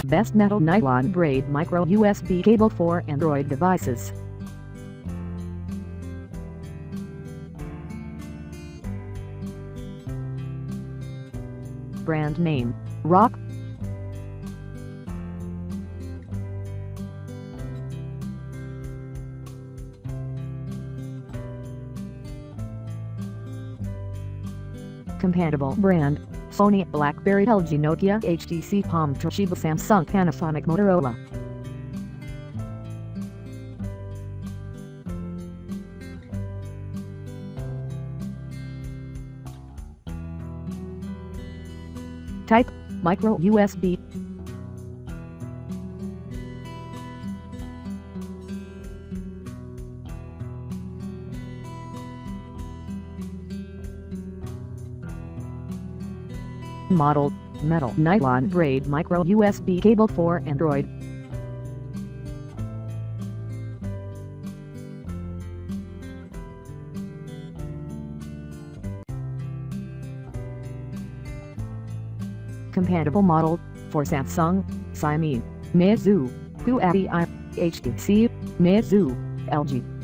Best metal nylon braid micro USB cable for Android devices. Brand name, Rock. Compatible brand, Sony, Blackberry, LG, Nokia, HTC, Palm, Toshiba, Samsung, Panasonic, Motorola. Type, micro USB. Model, metal nylon braid micro USB cable for Android. Compatible model, for Samsung, Xiaomi, Meizu, Huawei, HTC, Meizu, LG.